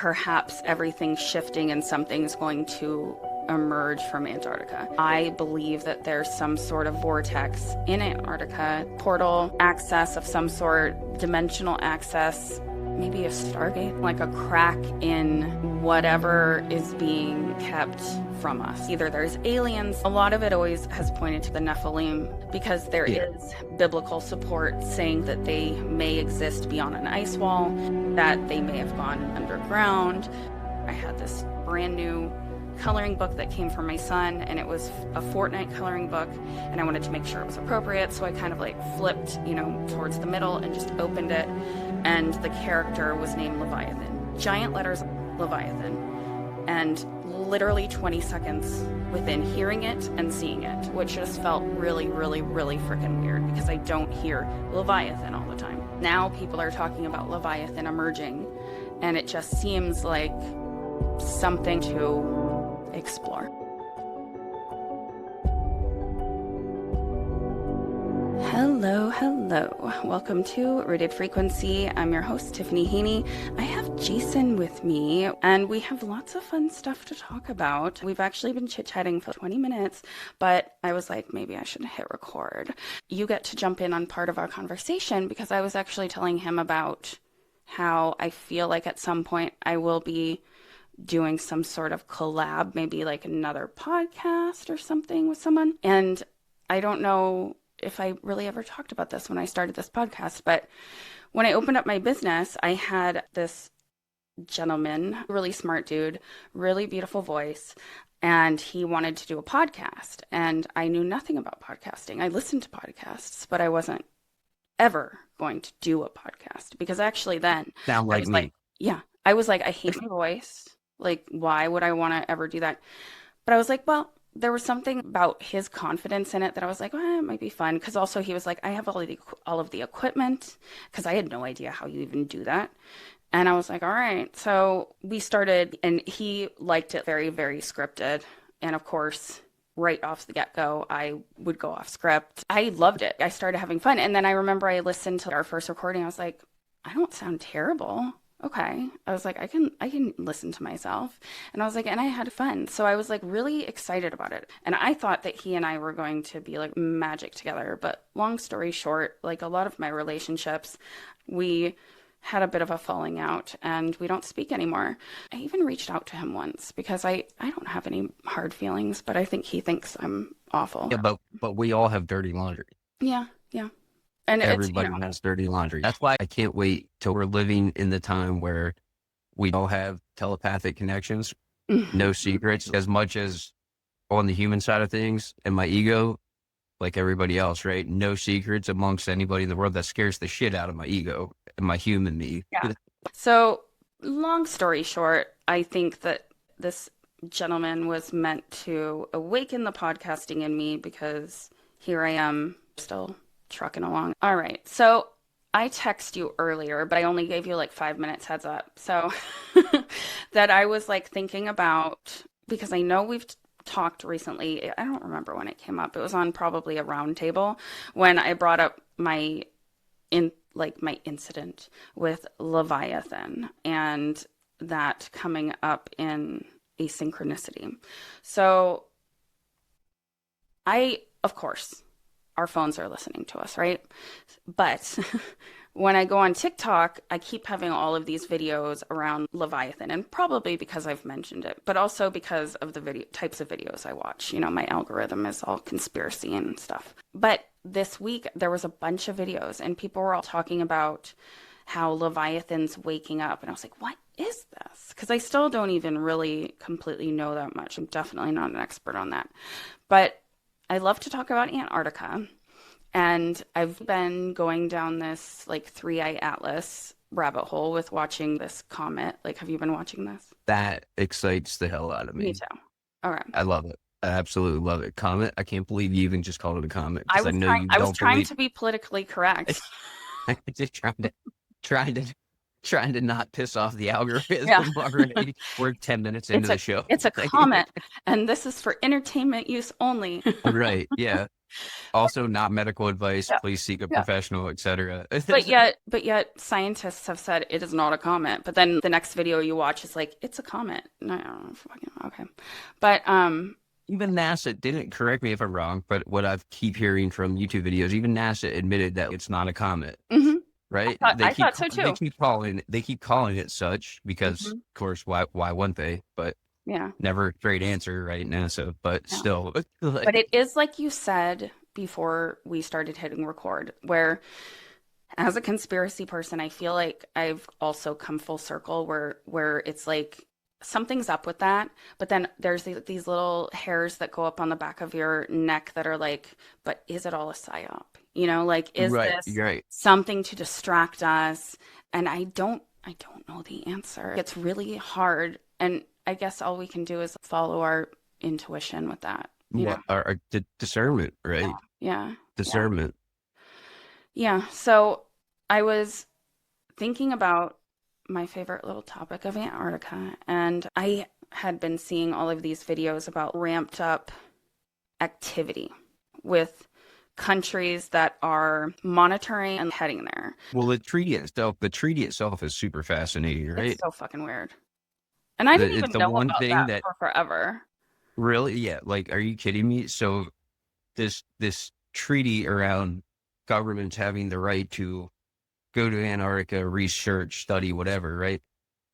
perhaps everything's shifting and something's going to emerge from Antarctica. I believe that there's some sort of vortex in Antarctica, portal access of some sort, dimensional access, maybe a stargate, like a crack in whatever is being kept from us. Either there's aliens. A lot of it always has pointed to the Nephilim because there is biblical support saying that they may exist beyond an ice wall, that they may have gone underground. I had this brand new coloring book that came from my son, and it was a fortnight coloring book, and I wanted to make sure it was appropriate, so I kind of like flipped, towards the middle and just opened it, and the character was named Leviathan. Giant letters, Leviathan. And literally 20 seconds within hearing it and seeing it, which just felt really, really, really freaking weird because I don't hear Leviathan all the time. Now people are talking about Leviathan emerging, and it just seems like something to explore. Hello. Welcome to Rooted Frequency. I'm your host, Tiffany Haney. I have Jason with me, and we have lots of fun stuff to talk about. We've actually been chit-chatting for 20 minutes, but I was like, maybe I should hit record. You get to jump in on part of our conversation because I was actually telling him about how I feel like at some point I will be doing some sort of collab, maybe like another podcast or something with someone. And I don't know if I really ever talked about this when I started this podcast, but when I opened up my business, I had this gentleman, really smart dude, really beautiful voice, and he wanted to do a podcast. And I knew nothing about podcasting. I listened to podcasts, but I wasn't ever going to do a podcast because actually then sound like me. I was like, I hate my voice. Like, why would I want to ever do that? But I was like, well, there was something about his confidence in it that I was like, well, it might be fun. Because also he was like, I have all of the equipment, because I had no idea how you even do that. And I was like, all right. So we started, and he liked it very, very scripted. And of course, right off the get-go, I would go off script. I loved it. I started having fun. And then I remember I listened to our first recording. I was like, I don't sound terrible. Okay. I was like, I can listen to myself. And I was like, and I had fun. So I was like really excited about it. And I thought that he and I were going to be like magic together. But long story short, like a lot of my relationships, we had a bit of a falling out and we don't speak anymore. I even reached out to him once because I don't have any hard feelings, but I think he thinks I'm awful. Yeah, but we all have dirty laundry. Yeah. And everybody has dirty laundry. That's why I can't wait till we're living in the time where we all have telepathic connections, no secrets, as much as on the human side of things and my ego, like everybody else, right? No secrets amongst anybody in the world. That scares the shit out of my ego and my human me. Yeah. So long story short, I think that this gentleman was meant to awaken the podcasting in me because here I am still trucking along. All right. So I text you earlier, but I only gave you like 5 minutes heads up. So that I was like thinking about, because I know we've talked recently. I don't remember when it came up. It was on probably a round table when I brought up my incident with Leviathan and that coming up in a synchronicity. So of course, our phones are listening to us, right? But when I go on TikTok, I keep having all of these videos around Leviathan, and probably because I've mentioned it, but also because of the types of videos I watch. My algorithm is all conspiracy and stuff. But this week, there was a bunch of videos, and people were all talking about how Leviathan's waking up. And I was like, what is this? Because I still don't even really completely know that much. I'm definitely not an expert on that. But I love to talk about Antarctica, and I've been going down this like 3-eye atlas rabbit hole with watching this comet. Like, have you been watching this? That excites the hell out of me. Me too. All right. I love it. I absolutely love it. Comet. I can't believe you even just called it a comet. I was trying to be politically correct. I'm just trying to trying to not piss off the Yeah. algorithm already. We're 10 minutes into It's the a show. it's a comet, and this is for entertainment use only. Right. Yeah. Also, not medical advice. Yeah. Please seek a Yeah. professional, etc. But yet scientists have said it is not a comet. But then the next video you watch is like, it's a comet. No, fucking okay. But Even NASA didn't, correct me if I'm wrong, but what I keep hearing from YouTube videos, even NASA admitted that it's not a comet, mhm. right? I thought so too. They keep calling it such because, Mhm. of course, why wouldn't they? But Yeah. never a great answer, right, NASA? But Yeah. still, But it is like you said before we started hitting record, where as a conspiracy person, I feel like I've also come full circle where it's like something's up with that, but then there's these little hairs that go up on the back of your neck that are like, but is it all a psyop? You know, like is right, this right. something to distract us? And I don't know the answer. It's really hard, and I guess all we can do is follow our intuition with that, you know. What our discernment, Yeah. right? Yeah. Yeah. Discernment. Yeah. So I was thinking about my favorite little topic of Antarctica, and I had been seeing all of these videos about ramped up activity with countries that are monitoring and heading there. Well, the treaty itself is super fascinating, It's right? so fucking weird. And I didn't It's even the know one about thing that that for forever. really, yeah, like, are you kidding me? So this treaty around governments having the right to go to Antarctica, research, study, whatever, right?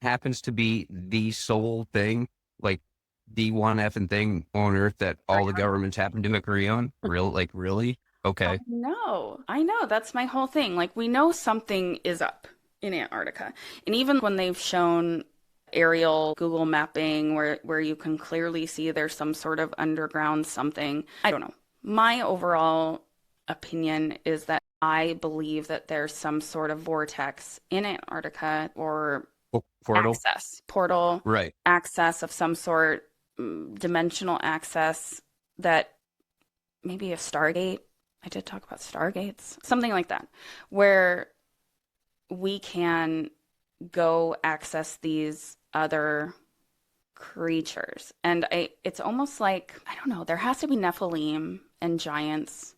Happens to be the sole thing, like the one effing thing on Earth that all the governments happen to agree on. Really? Okay. No, I know. That's my whole thing. Like, we know something is up in Antarctica. And even when they've shown aerial Google mapping where you can clearly see there's some sort of underground something, I don't know. My overall opinion is that I believe that there's some sort of vortex in Antarctica or Portal. portal, Right. access of some sort, dimensional access that maybe a Stargate. I did talk about Stargates, something like that, where we can go access these other creatures. And it's almost like, I don't know, there has to be Nephilim and giants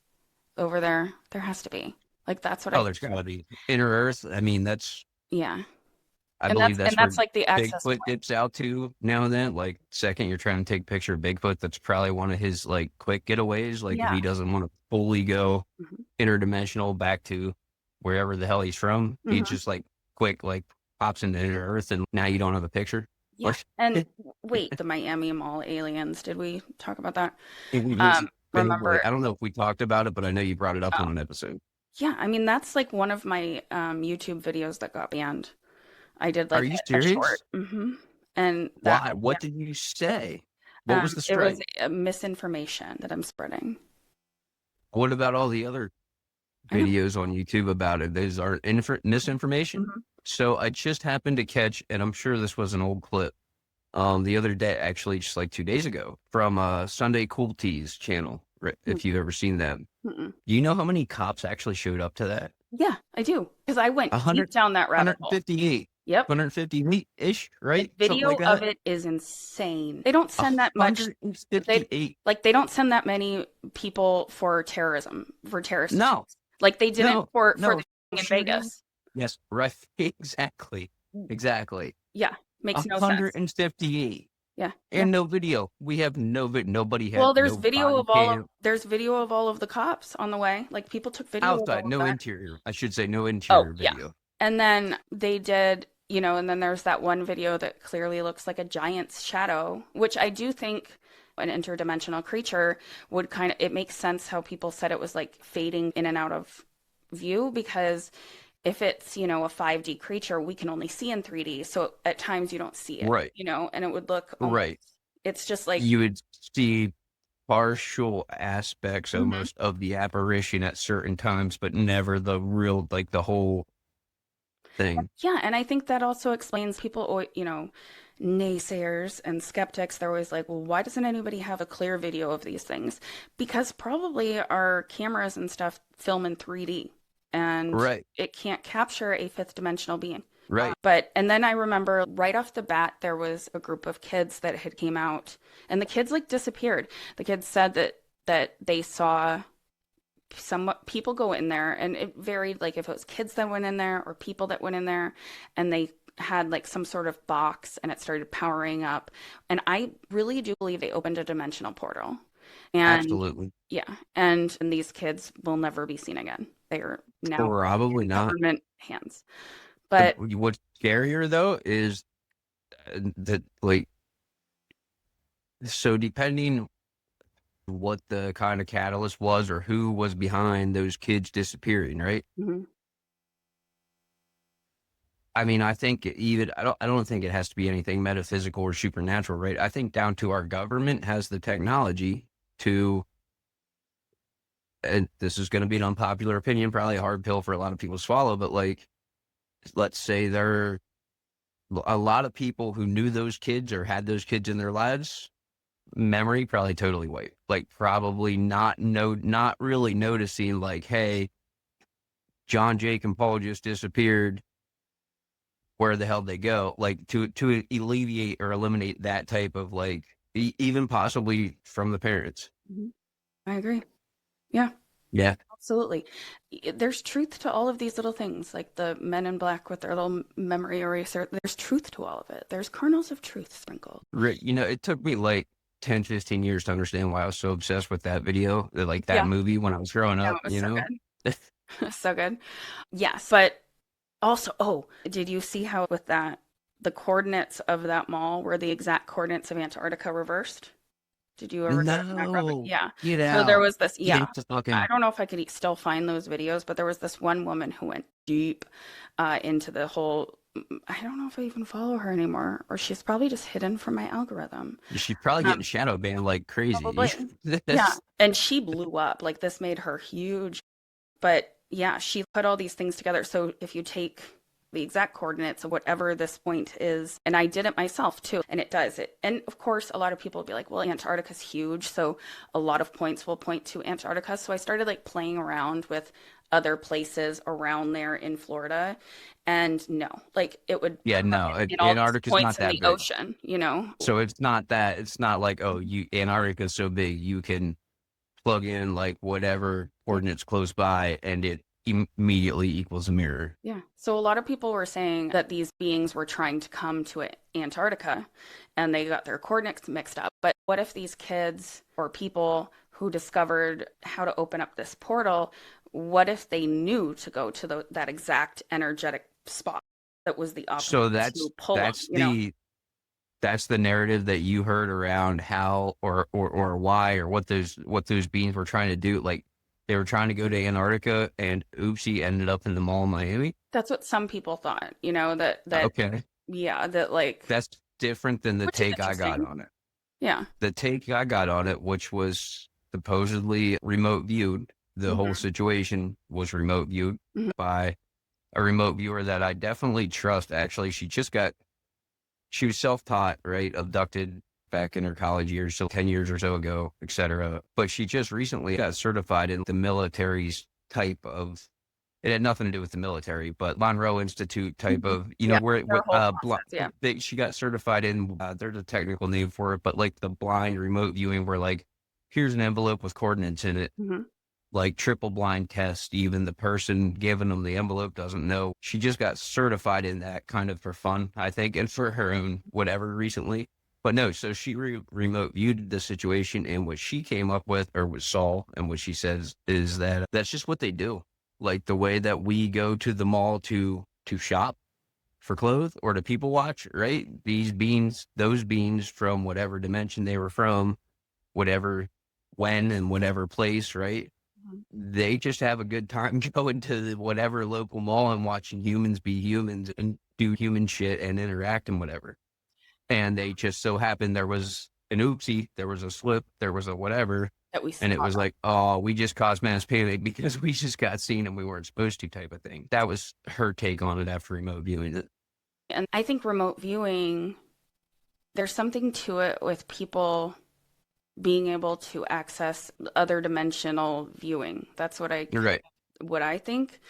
over there. There has to be. Like that's what Oh, there's gotta be inner Earth. I mean, yeah. I And believe that's where that's like the access Bigfoot point. dips out to now and then. Like, second you're trying to take a picture of Bigfoot, that's probably one of his like quick getaways. Like, if Yeah. he doesn't want to fully go Mhm. interdimensional back to wherever the hell he's from, he Mhm. just like quick like pops into inner Earth, and now you don't have a picture. Yeah. Like, And wait, the Miami Mall aliens, did we talk about that? vaguely. Remember, I don't know if we talked about it, but I know you brought it up on oh, an episode. yeah, I mean that's like one of my YouTube videos that got banned. I did Are like you a short. serious? And that, Why? yeah, What did you say? What was the it was strike? misinformation that I'm spreading. What about all the other I know. videos on YouTube about it? Those are misinformation. Mhm. So I just happened to catch, and I'm sure this was an old clip, the other day, actually, just like 2 days ago, from Sunday Cool Teas channel. If you've ever seen them, Mm-mm. do you know how many cops actually showed up to that? Yeah, I do. Because I went 100, deep down that rabbit hole. 158, Yep. 150 ish, The right? Something video like of that. it is insane. They don't send that much. They 158. they don't send that many people for terrorism, for terrorist No, attacks. Like they didn't no, for no. the in Shooting. Vegas. Yes, right. Exactly. Exactly. Yeah, makes no sense. 158. Yeah, yeah. And no video. We have nobody had Well, no body cam. there's video of all of the cops on the way. Like people took video of Outside, all of no that. interior. I should say no Oh, interior yeah. video. And then they did, and then there's that one video that clearly looks like a giant's shadow, which I do think an interdimensional creature would it makes sense how people said it was like fading in and out of view because if it's, a 5D creature, we can only see in 3D. So at times you don't see it, Right. and it would look almost, Right. it's just like, You would see partial aspects Mhm. almost of the apparition at certain times, but never the real, like the whole thing. Yeah, and I think that also explains people, naysayers and skeptics. They're always like, well, why doesn't anybody have a clear video of these things? Because probably our cameras and stuff film in 3D and Right. it can't capture a fifth dimensional being. Right. And then I remember right off the bat, there was a group of kids that had came out, and the kids like disappeared. The kids said that they saw some people go in there, and it varied, like if it was kids that went in there or people that went in there, and they had like some sort of box and it started powering up. And I really do believe they opened a dimensional portal. And Absolutely. yeah, and these kids will never be seen again. They are now Probably in not. government hands. But What's scarier though is that, like, so depending what the kind of catalyst was or who was behind those kids disappearing, right? mhm, I mean, I think even I don't think it has to be anything metaphysical or supernatural, right? I think down to our government has the technology to, and this is going to be an unpopular opinion, probably a hard pill for a lot of people to swallow, but like, let's say there are a lot of people who knew those kids or had those kids in their lives, memory probably totally wiped. Like probably not really noticing like, hey, John, Jake, and Paul just disappeared. Where the hell they go? Like to alleviate or eliminate that type of like even possibly from the parents. mhm. I agree. Yeah, Yeah. absolutely. There's truth to all of these little things, like the men in black with their little memory eraser. There's truth to all of it. There's kernels of truth sprinkled. Right. You know, it took me like 10, 15 years to understand why I was so obsessed with that video, like that Yeah, movie when I was growing no, up, it was you so know? good. So good. Yes, but also, oh, did you see how with that the coordinates of that mall were the exact coordinates of Antarctica reversed? Did you ever get that graphic? No, Yeah. get So there out. was this, yeah. Get the I fucking. don't know if I could still find those videos, but there was this one woman who went deep into the whole. I don't know if I even follow her anymore, or she's probably just hidden from my algorithm. She's probably getting Um, shadow banned like crazy. Probably. Yeah. And she blew up. Like this made her huge. But yeah, she put all these things together. So if you take the exact coordinates of whatever this point is, and I did it myself too, and it does it. And of course, a lot of people will be like, well, Antarctica's huge, so a lot of points will point to Antarctica. So I started like playing around with other places around there in Florida. And no, like it would Yeah, no, in all these Antarctica's points not in that the big. ocean, you know? So it's not that. It's not like, oh, you Antarctica's so big you can plug in like whatever Yeah. coordinates close by and it immediately equals a mirror. Yeah. So a lot of people were saying that these beings were trying to come to Antarctica and they got their coordinates mixed up. But what if these kids or people who discovered how to open up this portal, what if they knew to go to that exact energetic spot that was the opposite So to pull them, you know? that's the narrative that you heard around how or why or what those beings were trying to do. Like they were trying to go to Antarctica and oopsie ended up in the mall in Miami. That's what some people thought, you know, Okay. yeah, that like, That's different than the which is take I got interesting. on it. Yeah. The take I got on it, which was supposedly remote viewed, the whole Hmm. situation was remote viewed Hmm. by a remote viewer that I definitely trust. Actually, she was self-taught, right? Abducted back in her college years, so 10 years or so ago, etc. But she just recently got certified in the military's type of, it had nothing to do with the military, but Monroe Institute type Hmm. of, you know, Yeah. where Their whole process. Yeah. she got certified in, there's a technical name for it, but like the blind remote viewing where like, here's an envelope with coordinates in it, Hmm. like triple blind test. Even the person giving them the envelope doesn't know. She just got certified in that kind of for fun, I think, and for her own whatever recently. But no, so she remote viewed the situation, and what she came up with, or what saw, and what she says is that that's just what they do. Like the way that we go to the mall to shop for clothes or to people watch, right? These beings, those beings from whatever dimension they were from, whatever, when and whatever place, right? Mhm. They just have a good time going to whatever local mall and watching humans be humans and do human shit and interact and whatever. And they just so happened there was an oopsie, there was a slip, there was a whatever. That we And it saw. was like, oh, we just caused mass panic because we just got seen and we weren't supposed to type of thing. That was her take on it after remote viewing it. And I think remote viewing, there's something to it with people being able to access other dimensional viewing. That's You're right. what I think.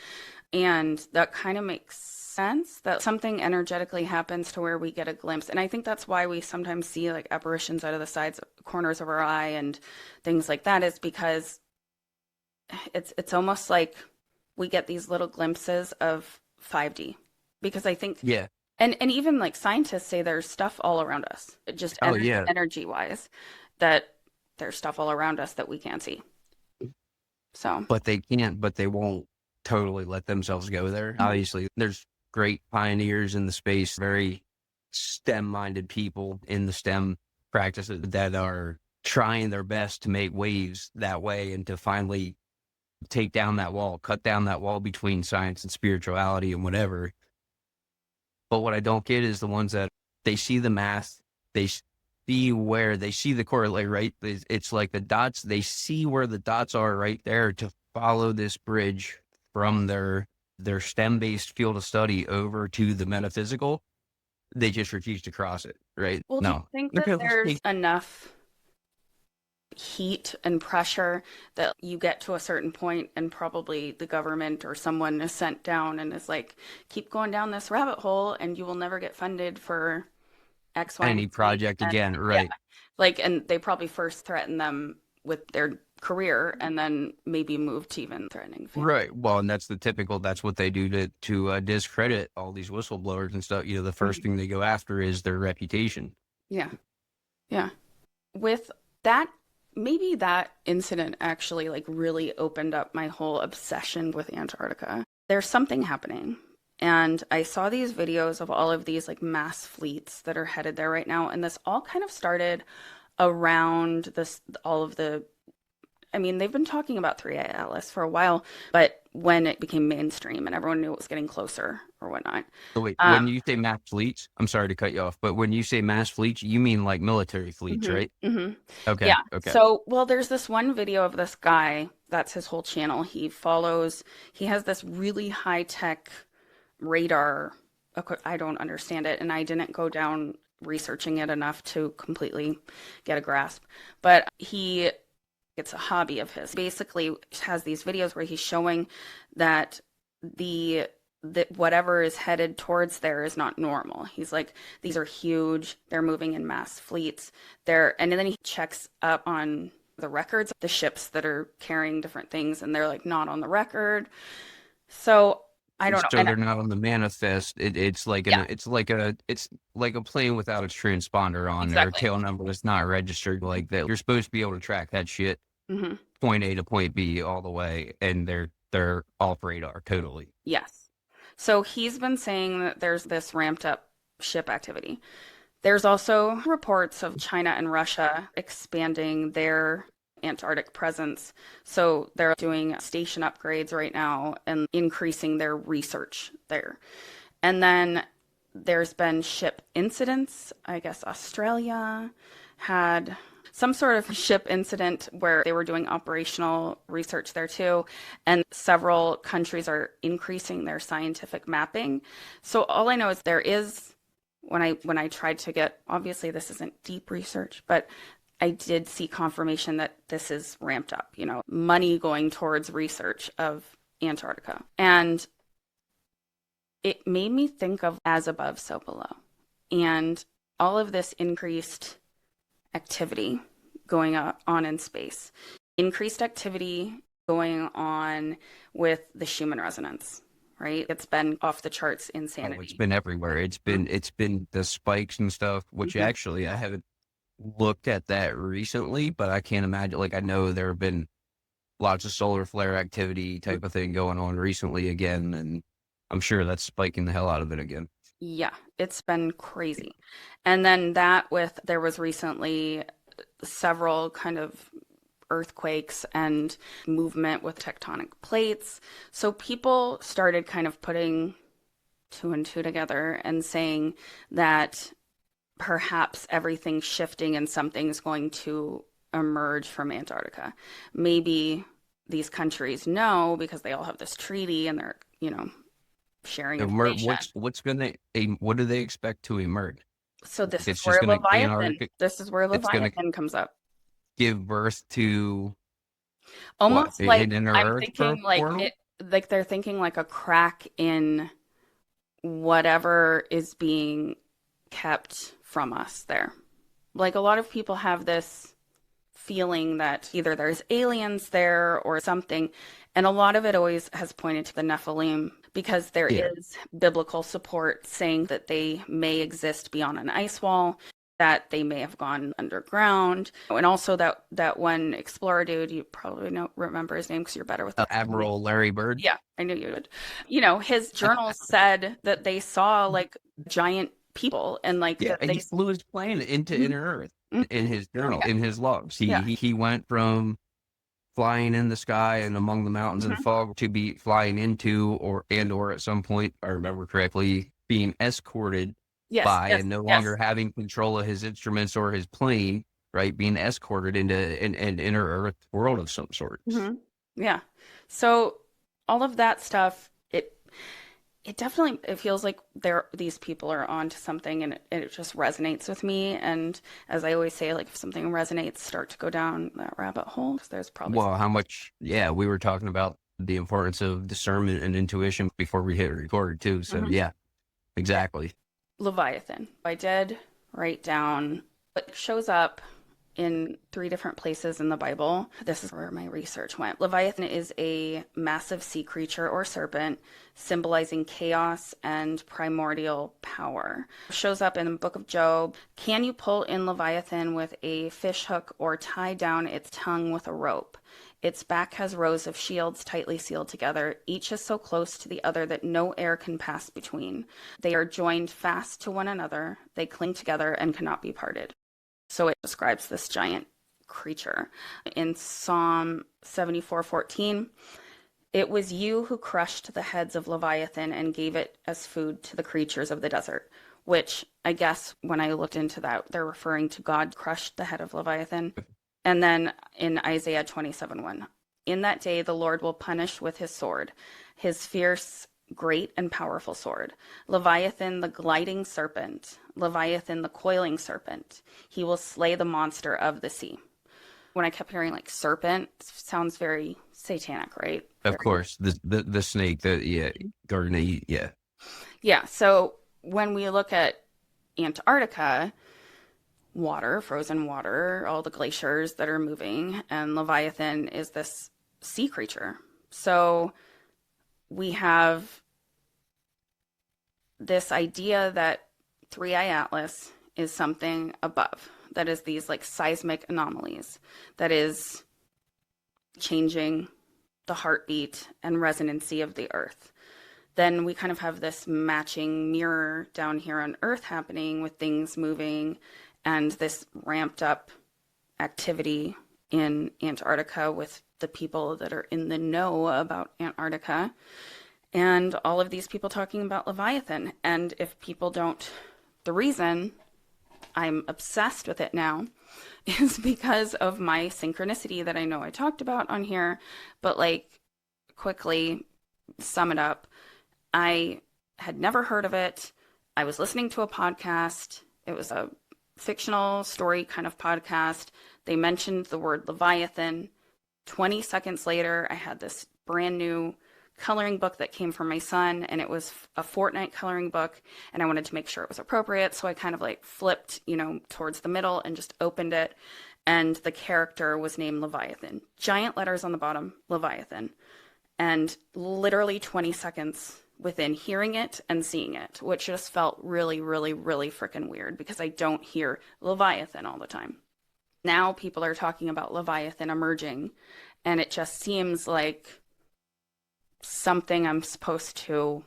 And that kind of makes sense that something energetically happens to where we get a glimpse. And I think that's why we sometimes see like apparitions out of the sides, corners of our eye and things like that, is because it's almost like we get these little glimpses of 5D. Because I think, Yeah. and even like scientists say there's stuff all around us, just Oh yeah. energy wise, that there's stuff all around us that we can't see. So, But they can't, but they won't totally let themselves go there. Obviously, there's great pioneers in the space, very STEM-minded people in the STEM practices that are trying their best to make waves that way and to finally take down that wall, cut down that wall between science and spirituality and whatever. But what I don't get is the ones that they see the math, they see where they see the correlate, right? It's like the dots, they see where the dots are right there to follow this bridge from their STEM-based field of study over to the metaphysical. They just refuse to cross it, right? well, do you No. think that there's enough heat and pressure that you get to a certain point and probably the government or someone is sent down and is like, keep going down this rabbit hole and you will never get funded for X, Y, and Any Z. project And again, yeah, right? like, and they probably first threaten them with their career and then maybe move to even threatening family. Right. Well, and that's the typical, that's what they do to discredit all these whistleblowers and stuff. The first thing they go after is their reputation. Yeah. Yeah. With that, maybe that incident actually like really opened up my whole obsession with Antarctica. There's something happening. And I saw these videos of all of these like mass fleets that are headed there right now. And this all kind of started around this, all of the, I mean, they've been talking about 3A Atlas for a while, but when it became mainstream and everyone knew it was getting closer or whatnot. So wait, when you say mass fleets, I'm sorry to cut you off, but when you say mass fleets, you mean like military fleets, right? Okay. Yeah. Okay. So, well, there's this one video of this guy, that's his whole channel. He has this really high tech radar. I don't understand it, and I didn't go down researching it enough to completely get a grasp. But it's a hobby of his. Basically, has these videos where he's showing that that whatever is headed towards there is not normal. He's like, these are huge. They're moving in mass fleets. And then he checks up on the records, the ships that are carrying different things, and they're like not on the record. So I don't know. So they're not on the manifest. It's like it's like a plane without its transponder on there. Exactly. Tail number is not registered like that. You're supposed to be able to track that shit point A to point B all the way, and they're off radar totally. Yes. So he's been saying that there's this ramped up ship activity. There's also reports of China and Russia expanding their Antarctic presence. So they're doing station upgrades right now and increasing their research there. And then there's been ship incidents. I guess Australia had some sort of ship incident where they were doing operational research there too. And several countries are increasing their scientific mapping. So all I know is there is, when I tried to get, obviously this isn't deep research, but I did see confirmation that this is ramped up, money going towards research of Antarctica. And it made me think of as above, so below. And all of this increased activity going on in space, increased activity going on with the Schumann resonance, right? It's been off the charts insanity. Oh, it's been everywhere. It's been the spikes and stuff, which actually I haven't looked at that recently, but I can't imagine, like I know there have been lots of solar flare activity type of thing going on recently again, and I'm sure that's spiking the hell out of it again. Yeah, it's been crazy. And then there was recently several kind of earthquakes and movement with tectonic plates. So people started kind of putting two and two together and saying that perhaps everything's shifting and something's going to emerge from Antarctica. Maybe these countries know because they all have this treaty and they're, sharing information. What do they expect to emerge? So this is where Leviathan comes up. Give birth to Almost what? like In an I'm Earth thinking like portal? like they're thinking like a crack in whatever is being kept from us there. Like a lot of people have this feeling that either there's aliens there or something. And a lot of it always has pointed to the Nephilim because there Yeah. is biblical support saying that they may exist beyond an ice wall, that they may have gone underground. And also that one explorer dude, you probably don't remember his name because you're better with the Admiral Larry Bird. yeah, I knew you would. His journal said that they saw like giant people and like Yeah, that and they he flew his plane into Mhm. inner Earth Mhm. in his journal, Yeah, in his logs. He yeah. he went from flying in the sky and among the mountains and Mhm. fog to be flying into or at some point, if I remember correctly, being escorted Yes, by yes, and no longer yes. having control of his instruments or his plane, right? Being escorted into an inner Earth world of some sort. Yeah. So all of that stuff, it definitely it feels like these people are onto something and it just resonates with me. And as I always say, like if something resonates, start to go down that rabbit hole because there's probably Well, how much? Yeah, we were talking about the importance of discernment and intuition before we hit record too. So Mhm. yeah, exactly. Leviathan. I did write down what shows up in three different places in the Bible. This is where my research went. Leviathan is a massive sea creature or serpent symbolizing chaos and primordial power. Shows up in the book of Job. Can you pull in Leviathan with a fish hook or tie down its tongue with a rope? Its back has rows of shields tightly sealed together. Each is so close to the other that no air can pass between. They are joined fast to one another. They cling together and cannot be parted. So it describes this giant creature. In Psalm 74:14, it was you who crushed the heads of Leviathan and gave it as food to the creatures of the desert, which I guess when I looked into that, they're referring to God crushed the head of Leviathan. And then in Isaiah 27:1, in that day the Lord will punish with his sword, his fierce, great, and powerful sword. Leviathan, the gliding serpent, Leviathan, the coiling serpent. He will slay the monster of the sea. When I kept hearing like serpent, it sounds very satanic, right? Of Very. course, the snake, yeah, garden, yeah. Yeah. So when we look at Antarctica, water, frozen water, all the glaciers that are moving, and Leviathan is this sea creature. So we have this idea that Three Eye Atlas is something above, that is these like seismic anomalies, that is changing the heartbeat and resonancy of the earth. Then we kind of have this matching mirror down here on earth happening with things moving and this ramped up activity in Antarctica with the people that are in the know about Antarctica and all of these people talking about Leviathan. And if people don't, the reason I'm obsessed with it now is because of my synchronicity that I know I talked about on here. But like, quickly sum it up, I had never heard of it. I was listening to a podcast. It was a fictional story kind of podcast. They mentioned the word Leviathan. 20 seconds later, I had this brand new coloring book that came from my son, and it was a fortnight coloring book, and I wanted to make sure it was appropriate. So I kind of like flipped, towards the middle and just opened it. And the character was named Leviathan. Giant letters on the bottom, Leviathan. And literally 20 seconds within hearing it and seeing it, which just felt really, really, really freaking weird because I don't hear Leviathan all the time. Now people are talking about Leviathan emerging, and it just seems like something I'm supposed to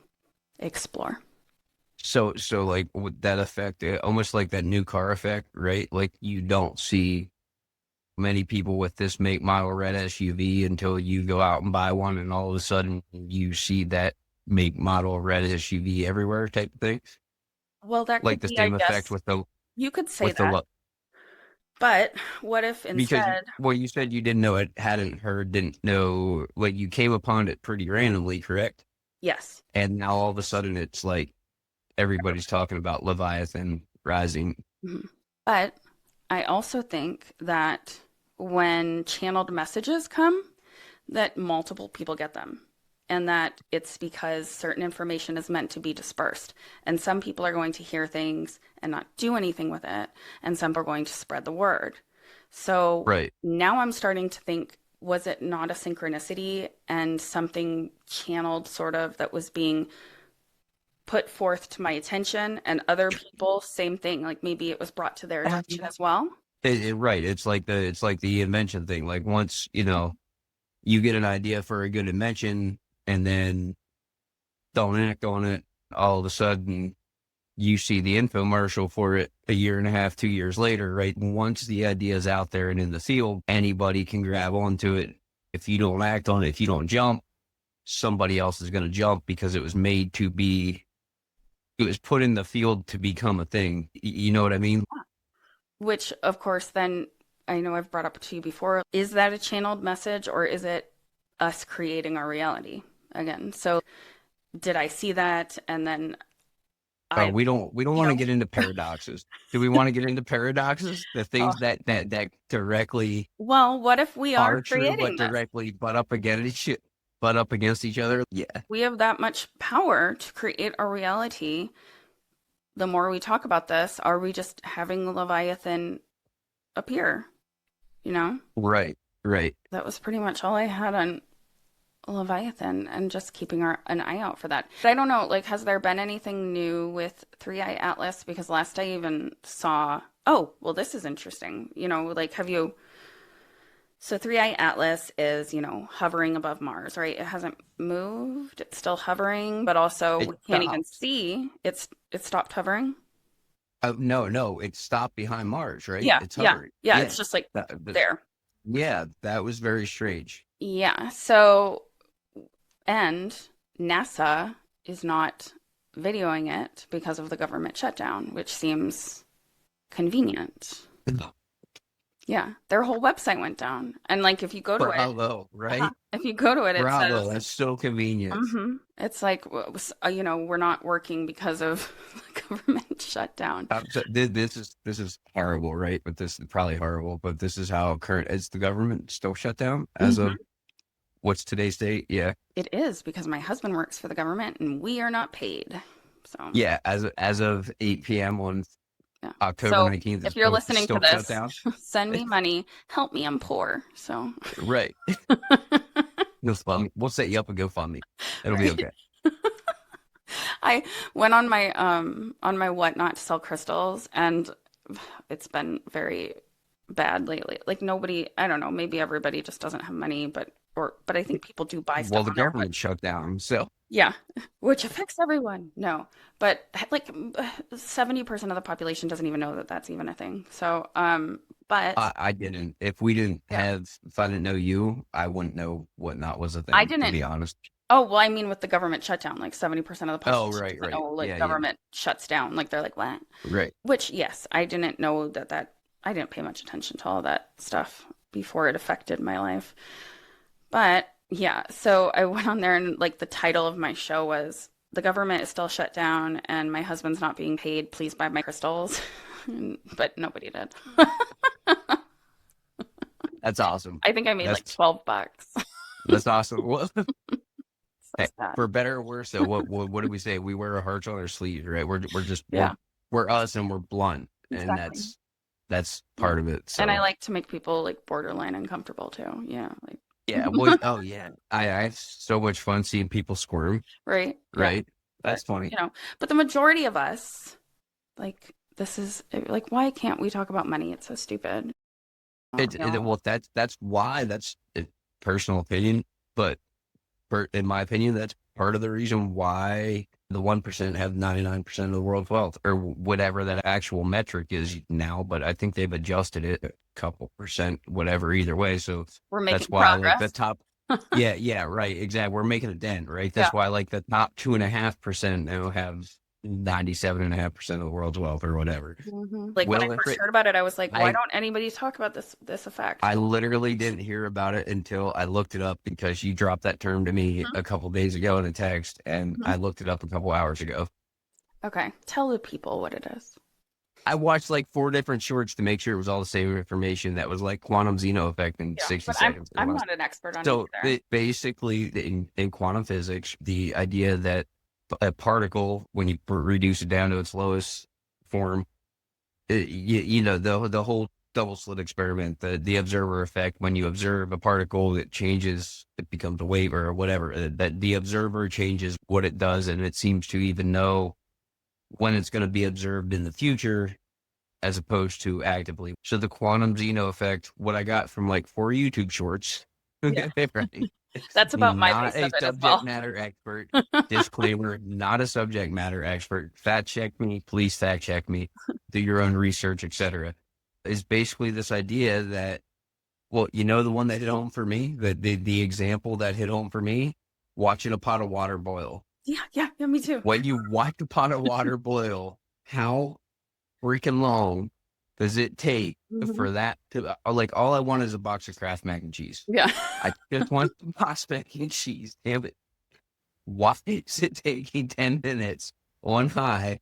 explore. So like with that effect, almost like that new car effect, right? Like you don't see many people with this make model red SUV until you go out and buy one, and all of a sudden you see that make model red SUV everywhere, type of thing. Well, that Like could the be, I same effect guess, you could say with the that. But what if because instead, well, you said you didn't know it, hadn't heard, didn't know, like you came upon it pretty randomly, correct? yes. And now all of a sudden it's like everybody's talking about Leviathan rising. Mhm. But I also think that when channeled messages come, that multiple people get them. and that it's because certain information is meant to be dispersed. And some people are going to hear things and not do anything with it, and some are going to spread the word. So Right. now I'm starting to think, was it not a synchronicity and something channeled sort of that was being put forth to my attention, and other people, same thing, like maybe it was brought to their attention as well? Right. It's like the invention thing. Like once, you know, you get an idea for a good invention and then don't act on it, all of a sudden you see the infomercial for it a year and a half, 2 years later, right? Once the idea is out there and in the field, anybody can grab onto it. If you don't act on it, if you don't jump, somebody else is going to jump because it was made to be, it was put in the field to become a thing. You know what I mean? Which, of course, then I know I've brought up to you before. Is that a channeled message, or is it us creating our reality again? So did I see that? And then I, We don't you want to know, get into paradoxes. Do we want to get into paradoxes? The oh, things that directly well, what if we are are true, but creating this? directly butt up against each other. Yeah. We have that much power to create our reality. The more we talk about this, are we just having Leviathan appear? You know, Right. Right. that was pretty much all I had on Leviathan, and just keeping an eye out for that. But I don't know, like, has there been anything new with Three Eye Atlas? Because last I even saw, oh, well, this is interesting. You know, like, have you, so Three Eye Atlas is, you know, hovering above Mars, right? It hasn't moved. It's still hovering, but also It we can't even stopped. see. It stopped hovering. No, it stopped behind Mars, right? Yeah, It's yeah, hovering. yeah. Yeah. It's just like That, there. yeah, that was very strange. Yeah. So, and NASA is not videoing it because of the government shutdown, which seems convenient. Yeah, their whole website went down. And like if you go to it, Bravo, right? if you go to it, it Bravo. says, That's so convenient. it's like, you know, we're not working because of the government shutdown. This is horrible, right? But this is probably horrible. But this is how current is the government still shut down as Mhm. of what's today's date? Yeah. It is because my husband works for the government and we are not paid. So, Yeah, as of 8 p.m. on yeah. October So 19th, if it's you're still, listening to still shut this, down. send me money. Help me, I'm poor. So, Right. We'll set you up a GoFundMe. It'll be right. okay. I went on my whatnot to sell crystals, and it's been very bad lately. Like nobody, I don't know, maybe everybody just doesn't have money, but I think people do buy Well, stuff the on their what. government shut down, so Yeah, which affects everyone. No, but like 70% of the population doesn't even know that that's even a thing. So, but I didn't. yeah, If I didn't know you, I wouldn't know whatnot was a I thing, to didn't. be honest. Oh, well, I mean, with the government shutdown, like 70% of the Oh, population right, doesn't right. know, like, Yeah, yeah. government shuts down. Like, they're like, what? Right. Which, yes, I didn't know I didn't pay much attention to all that stuff before it affected my life. But yeah, so I went on there, and like the title of my show was "The Government is Still Shut Down and My Husband's Not Being Paid. Please buy my crystals." But nobody did. That's awesome. I think I made like That's 12 bucks. that's awesome. Well, So hey, sad. for better or worse, though, what do we say? We wear our hearts on our sleeves, right? Yeah, We're us and we're blunt, and exactly. that's Yeah. part of it. And I So like to make people like borderline uncomfortable too. Yeah, like yeah, well, oh yeah, I have so much fun seeing people squirm, right. Yeah. right? But, That's funny. you know, but the majority of us, like, this is like, why can't we talk about money? It's so stupid. You know, Well, that's why that's a personal opinion, but in my opinion, that's part of the reason why the 1% have 99% of the world's wealth, or whatever that actual metric is now. But I think they've adjusted it a couple percent, whatever, either way. So we're that's making why, like, the progress. top. Yeah, yeah, right, exactly. We're making a dent, right? Yeah. That's why, like, the top 2.5% now have 97.5% of the world's wealth, or whatever. Like when I Well, if first it, heard about it, I was like, why I don't anybody talk about this effect? I literally didn't hear about it until I looked it up, because you dropped that term to me a couple days ago in a text, and Mhm. I looked it up a couple hours ago. Okay, tell the people what it is. I watched like 4 different shorts to make sure it was all the same information. That was like Quantum Zeno Effect in Yeah, 60 but I'm seconds. I'm not an expert on it So either. basically, in quantum physics, the idea that a particle, when you reduce it down to its lowest form, the whole double slit experiment, the observer effect, when you observe a particle, it changes, it becomes a wave or whatever, that the observer changes what it does, and it seems to even know when it's going to be observed in the future as opposed to actively. So the quantum Zeno effect, what I got from like 4 YouTube shorts, Yeah. right? That's about my Not base a of it as subject well. matter expert. Disclaimer, not a subject matter expert. Fact check me, please fact check me. Do your own research, etc. Is basically this idea that, well, the one that hit home for me, the example that hit home for me, watching a pot of water boil. Yeah, me too. When you watch a pot of water boil, how freaking long does it take Mhm. for that to, like, all I want is a box of Kraft mac and cheese. Yeah. I just want the box mac and cheese. Damn it. Why is it taking 10 minutes on high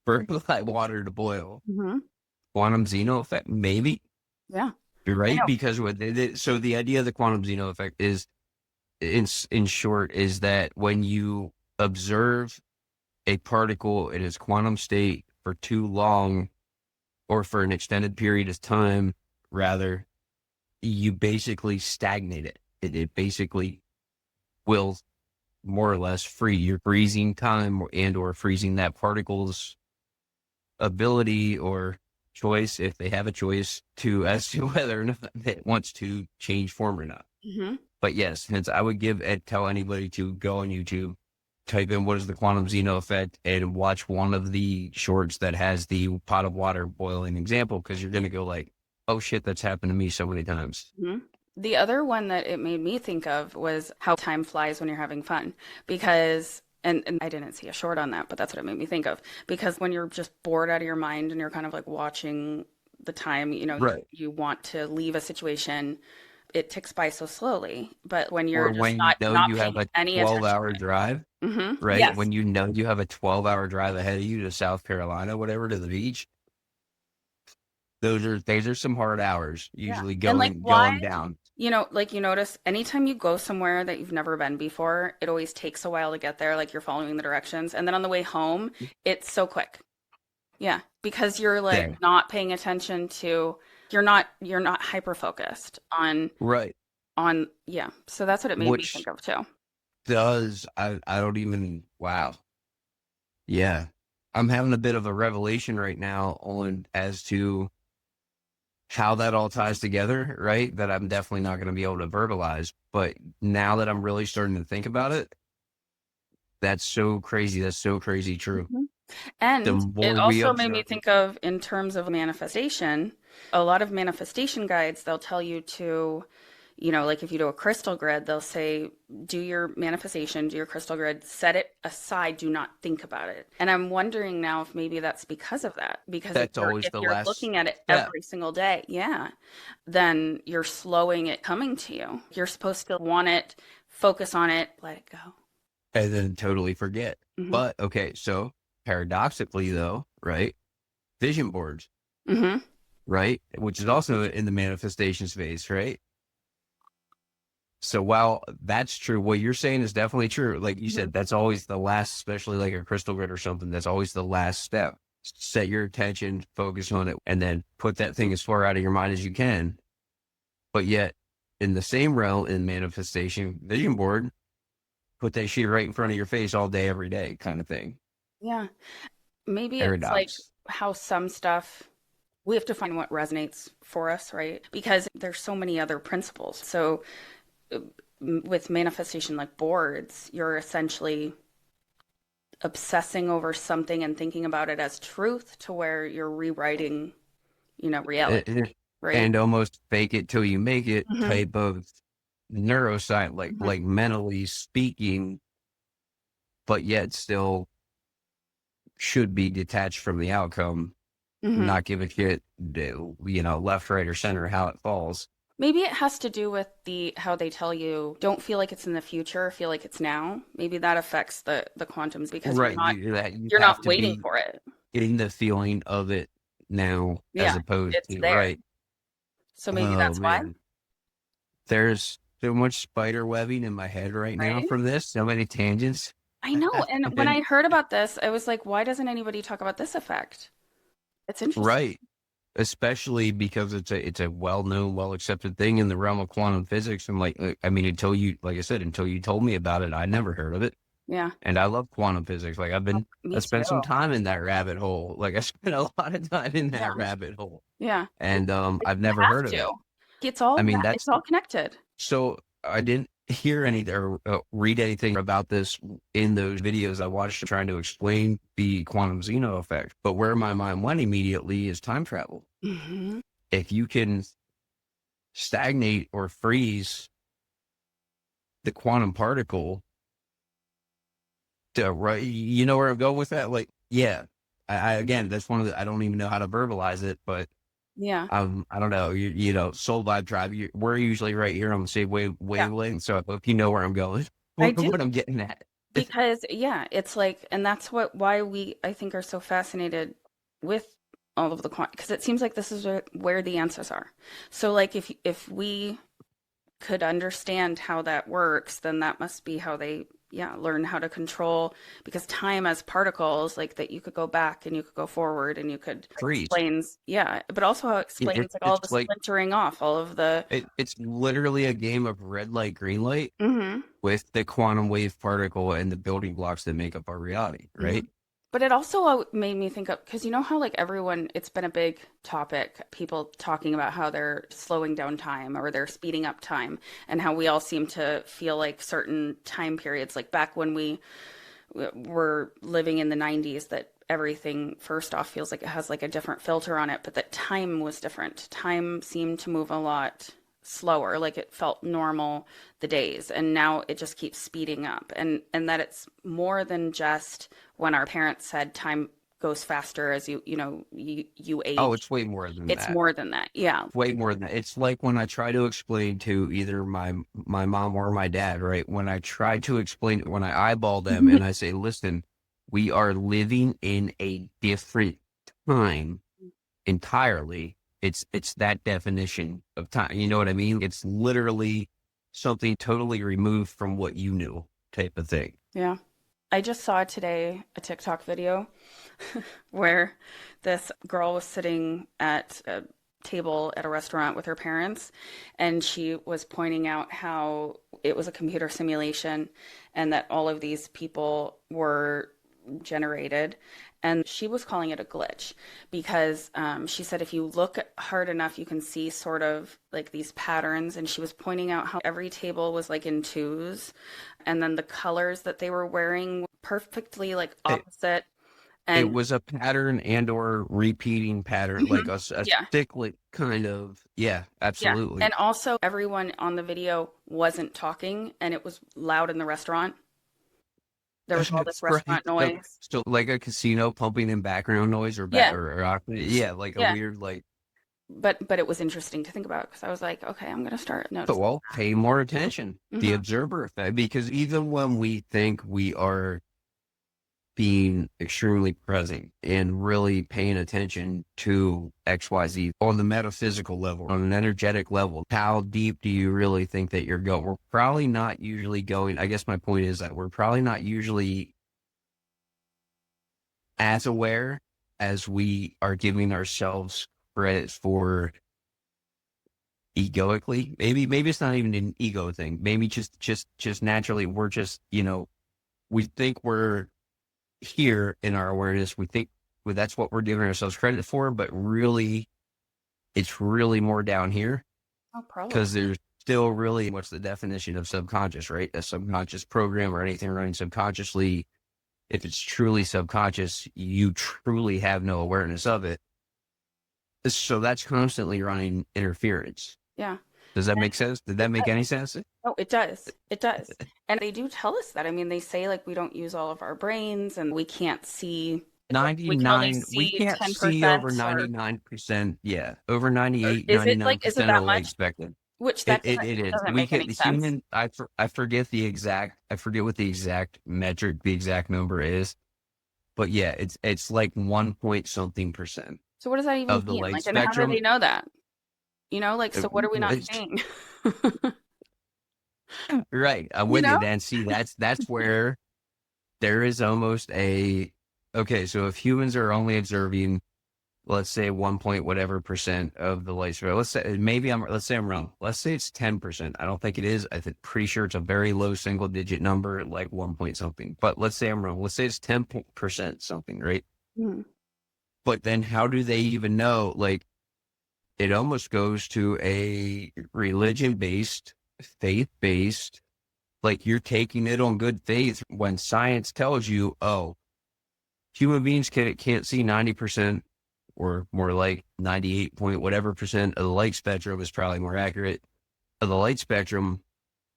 for like water to boil? Mhm. Quantum Zeno effect? Maybe. Yeah, You're I right. know. Because so the idea of the quantum Zeno effect is, in short, is that when you observe a particle in its quantum state for too long, or for an extended period of time, rather, you basically stagnate it. It basically will more or less free your freezing time and or freezing that particle's ability or choice, if they have a choice, to as to whether or not it wants to change form or not. Mhm. But yes, hence I would tell anybody to go on YouTube, type in what is the quantum Zeno effect, and watch one of the shorts that has the pot of water boiling example, because you're gonna go like, oh shit, that's happened to me so many times. Mhm. The other one that it made me think of was how time flies when you're having fun. Because, and I didn't see a short on that, but that's what it made me think of. Because when you're just bored out of your mind and you're kind of like watching the time, Right. you want to leave a situation, it ticks by so slowly. But when you're Or just when not you have paying a any attention 12-hour to drive, it. right? Yes. When you have a 12-hour drive ahead of you to South Carolina, whatever, to the beach, those are some hard hours, Yeah. usually And like, going why? down. Like you notice anytime you go somewhere that you've never been before, it always takes a while to get there, like you're following the directions. And then on the way home, it's so quick. Yeah, because you're like There. not paying attention to you're not hyper focused Right. on yeah. So that's what it made me think Which of too. I don't even, wow. Yeah. I'm having a bit of a revelation right now on as to how that all ties together, right? That I'm definitely not going to be able to verbalize. But now that I'm really starting to think about it, that's so crazy. That's so crazy true. Mhm. The And it more we also made me observe, think of in terms of manifestation, a lot of manifestation guides, they'll tell you to, like if you do a crystal grid, they'll say, do your manifestation, do your crystal grid, set it aside, do not think about it. And I'm wondering now if maybe that's because of that. Because if that's you're always if the you're last looking at it step. every single day, yeah, then you're slowing it coming to you. You're supposed to want it, focus on it, let it go. And then totally forget. Hmm. But okay, so paradoxically though, right? Vision boards, Hmm. right? Which is also in the manifestation space, right? So while that's true, what you're saying is definitely true. Like you Hmm. said, that's always the last, especially like a crystal grid or something, that's always the last step. Set your attention, focus on it, and then put that thing as far out of your mind as you can. But yet, in the same realm, in manifestation, vision board, put that shit right in front of your face all day, every day, kind of thing. Yeah. Maybe it's like Paradox. how some stuff we have to find what resonates for us, right? Because there's so many other principles. So uh, with manifestation like boards, you're essentially obsessing over something and thinking about it as truth to where you're rewriting, Eh, reality, eh, right? and almost fake it till you make it Hmm. type of neuroscience, like Hmm. mentally speaking, but yet still should be detached from the outcome, Hmm. not give a shit, left, right, or center how it falls. Maybe it has to do with the how they tell you don't feel like it's in the future, feel like it's now. Maybe that affects the quantums because you're Right. not You you're have not to waiting be for it. getting the feeling of it now as Yeah, opposed it's to, there. right? So maybe Oh that's why, man, there's so much spider webbing in my head right now right? from this. So many tangents. I know. And when And I heard about this, I was like, why doesn't anybody talk about this effect? It's interesting. right, especially because it's a well-known, well-accepted thing in the realm of quantum physics. And like, I mean, until you, like I said, until you told me about it, I never heard of it. Yeah. And I love quantum physics. Like I Me spent some too. time in that rabbit hole. Like I spent a lot of time in Yeah. that rabbit hole, Yeah. and You I've never have heard of it. to. I mean, It's that's all connected. so I didn't hear anything or read anything about this in those videos I watched trying to explain the quantum Zeno effect. But where my mind went immediately is time travel. Hmm. If you can stagnate or freeze the quantum particle, right? You know where I'm going with that? Like, yeah. I again, that's one of the, I don't even know how to verbalize it, but Yeah. I don't know. You know, Soul Vibe Tribe. We're usually right here on the same Yeah. wavelength. So if you know where I'm going, I what, do. what I'm getting at. Because yeah, it's like, and that's why we, I think, are so fascinated with all of the quant, because it seems like this is where the answers are. So like if we could understand how that works, then that must be how they, yeah, learn how to control, because time as particles, like that you could go back and you could go forward and you could Freeze. explains, yeah, but also how it explains like all of the It's like splintering off, all of the it's literally a game of red light, green light hmm with the quantum wave particle and the building blocks that make up our reality, hmm. right? But it also made me think of, because you know how like everyone, it's been a big topic, people talking about how they're slowing down time or they're speeding up time, and how we all seem to feel like certain time periods, like back when we were living in the 90s, that everything first off feels like it has like a different filter on it, but that time was different. Time seemed to move a lot slower, like it felt normal, the days, and now it just keeps speeding up, and that it's more than just when our parents said time goes faster as you Oh, age. it's way more than It's that. more than that. Yeah. Way more than that. It's like when I try to explain to either my mom or my dad, right? When I try to explain, when I eyeball them and I say, listen, we are living in a different time entirely. It's that definition of time. You know what I mean? It's literally something totally removed from what you knew, type of thing. Yeah. I just saw today a TikTok video where this girl was sitting at a table at a restaurant with her parents, and she was pointing out how it was a computer simulation and that all of these people were generated. And she was calling it a glitch because she said if you look hard enough, you can see sort of like these patterns. And she was pointing out how every table was like in twos, and then the colors that they were wearing were perfectly like It, opposite. it And was a pattern and or repeating pattern, like mhm, a yeah, cyclic kind of, yeah, yeah. absolutely. And also, everyone on the video wasn't talking, and it was loud in the restaurant. There was all this That's right. restaurant So, noise. so like a casino pumping in background noise Yeah, yeah, like a yeah. weird like, But it was interesting to think about because I was like, okay, I'm gonna start so noticing. well, pay more attention. The Hmm. observer effect, because even when we think we are being extremely present and really paying attention to XYZ on the metaphysical level, on an energetic level, how deep do you really think that you're going? We're probably not usually going. I guess my point is that we're probably not usually as aware as we are giving ourselves credit for egoically. Maybe it's not even an ego thing. Maybe just naturally we're just, we think we're here in our awareness. We think that's what we're giving ourselves credit for, but really it's really more down here Oh, probably. because there's still really, what's the definition of subconscious, right? A subconscious program or anything running subconsciously. If it's truly subconscious, you truly have no awareness of it. So that's constantly running interference. Yeah. Does that And make sense? Did that it make does. any sense? Oh, it does. It does. And they do tell us that. I mean, they say like we don't use all of our brains and we can't see. It's like we can only 99, we see can't see over 10% or 99%. Yeah. Over 98, is it like, is it 99% that of what much? expected. Which It, that it, it is. doesn't We make can, any the sense. human, I forget I forget what the exact metric, the exact number is, but yeah, it's like 1 point something percent. So what does that even of the mean? light Like, and how do they spectrum. know that? Like, Uh, so what are we not it's- seeing? Right. I'm You with you. know? Then see, that's where there is almost a okay. So if humans are only observing, let's say 1 point whatever percent of the light spectrum, let's say I'm wrong. Let's say it's 10%. I don't think it is. I think pretty sure it's a very low single digit number, like 1 point something. But let's say I'm wrong. Let's say it's 10% something, right? Mhm. But then how do they even know? Like it almost goes to a religion based, faith based. Like you're taking it on good faith when science tells you, oh, human beings can't see 90% or more like 98 point whatever percent of the light spectrum is probably more accurate of the light spectrum,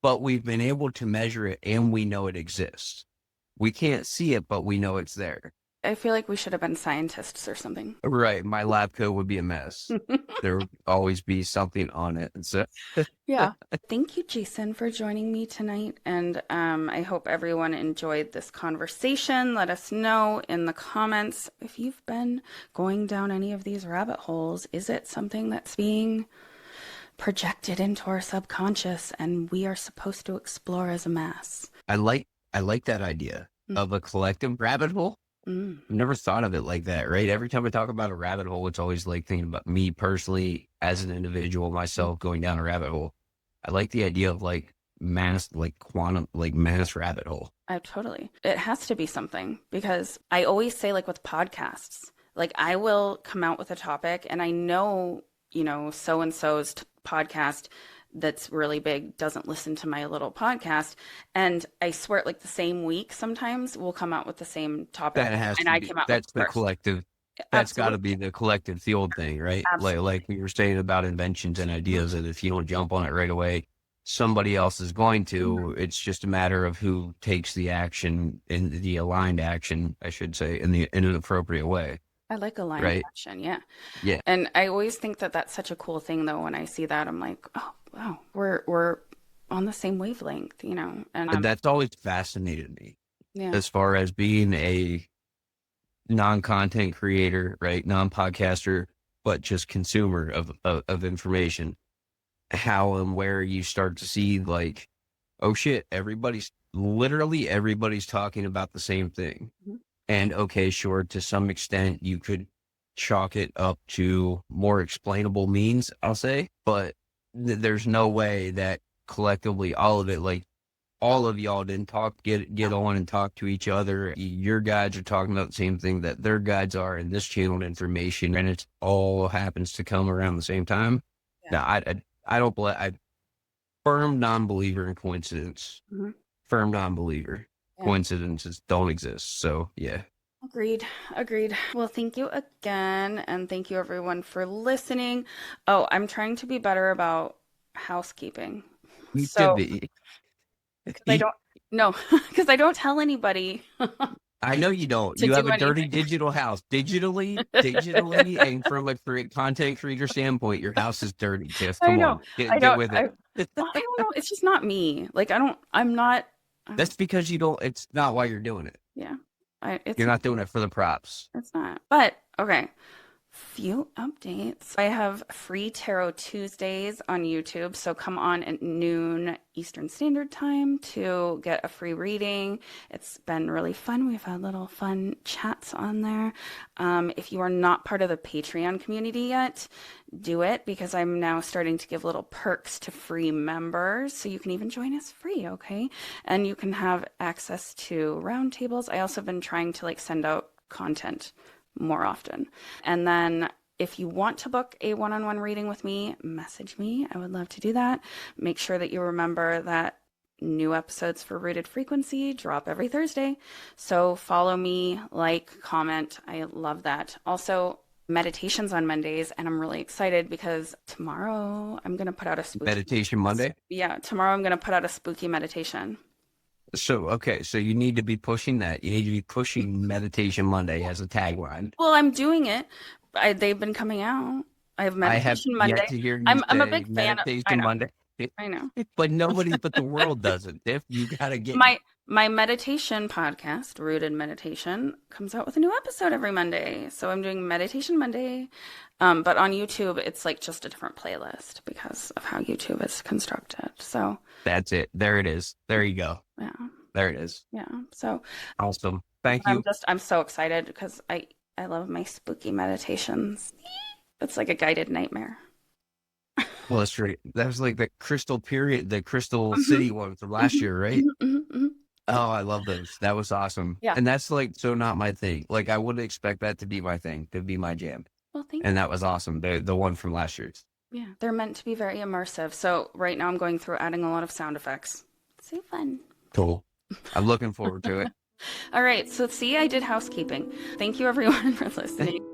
but we've been able to measure it and we know it exists. We can't see it, but we know it's there. I feel like we should have been scientists or something. Right. My lab coat would be a mess. There would always be something on it. And so Yeah. Thank you, Jason, for joining me tonight. And I hope everyone enjoyed this conversation. Let us know in the comments if you've been going down any of these rabbit holes. Is it something that's being projected into our subconscious and we are supposed to explore as a mass? I like that idea of a collective rabbit hole. Mm. I've never thought of it like that, right? Every time I talk about a rabbit hole, it's always like thinking about me personally as an individual, myself going down a rabbit hole. I like the idea of like mass, like quantum, like mass rabbit hole. Totally. It has to be something because I always say, like with podcasts, like I will come out with a topic and I know, so and so's podcast that's really big doesn't listen to my little podcast. And I swear, like the same week, sometimes we'll come out with the same topic. That has And to I be, came out with that's it the first. collective, that's got to Absolutely. be the collective field thing, right? Absolutely. Like we were saying about inventions and ideas that if you don't jump on it right away, somebody else is going to. It's just a matter of who takes the action in the aligned action, I should say, in an appropriate way, I like aligned right? action. Yeah. Yeah. And I always think that that's such a cool thing, though. When I see that, I'm like, oh, wow, we're on the same wavelength, And And that's always fascinated me yeah, as far as being a non-content creator, right? Non-podcaster, but just consumer of information. How and where you start to see like, oh shit, literally everybody's talking about the same thing. Mhm. And okay, sure, to some extent you could chalk it up to more explainable means, I'll say, but there's no way that collectively all of it, like all of y'all didn't get on and talk to each other. Your guides are talking about the same thing that their guides are in this channeled information, and it all happens to come around the same time. Yeah. Now, I don't believe. I firm non-believer in coincidence. Mhm. Firm non-believer. Yeah. Coincidences don't exist. So yeah. Agreed. Agreed. Well, thank you again, and thank you everyone for listening. Oh, I'm trying to be better about housekeeping. You should So, be. because I don't, no, because I don't tell anybody I know you don't. to You have do a dirty anything. digital house. Digitally, and from a content creator standpoint, your house is dirty, Tiff. I Come know. on. I Get don't. with it. Well, I don't know. It's just not me. Like I'm not. That's because you don't, it's not why you're doing it. Yeah. You're not doing it for the props. It's not. But okay. Few updates. I have free Tarot Tuesdays on YouTube, so come on at noon Eastern Standard Time to get a free reading. It's been really fun. We've had little fun chats on there. If you are not part of the Patreon community yet, do it because I'm now starting to give little perks to free members, so you can even join us free, okay? And you can have access to roundtables. I also have been trying to send out content more often. And then if you want to book a one-on-one reading with me, message me. I would love to do that. Make sure that you remember that new episodes for Rooted Frequency drop every Thursday. So follow me, comment. I love that. Also, meditations on Mondays, and I'm really excited because tomorrow I'm going to put out a spooky Meditation Monday? Yeah, tomorrow I'm going to put out a spooky meditation. So, okay, so you need to be pushing that. You need to be pushing Meditation Monday as a tagline. Well, I'm doing it. They've been coming out. I have Meditation Monday. Yet to hear you I'm a say big fan of, Meditation Monday. I know. But nobody but the world does it. If you gotta get My My meditation podcast, Rooted Meditation, comes out with a new episode every Monday. So I'm doing Meditation Monday. But on YouTube, it's like just a different playlist because of how YouTube is constructed. So That's it. There it is. There you go. yeah. There it is. Yeah. So Awesome. Thank you. I'm so excited because I love my spooky meditations. It's like a guided nightmare. Well, that's right. That was like the Crystal City one from last year, right? Oh, I love those. That was awesome. Yeah. And that's like so not my thing. Like I wouldn't expect that to be my thing, to be my jam. Well, thank you. And that was awesome. The one from last year's. Yeah, they're meant to be very immersive. So right now I'm going through adding a lot of sound effects. It's so fun. Cool. I'm looking forward to it. All right. So see, I did housekeeping. Thank you everyone for listening.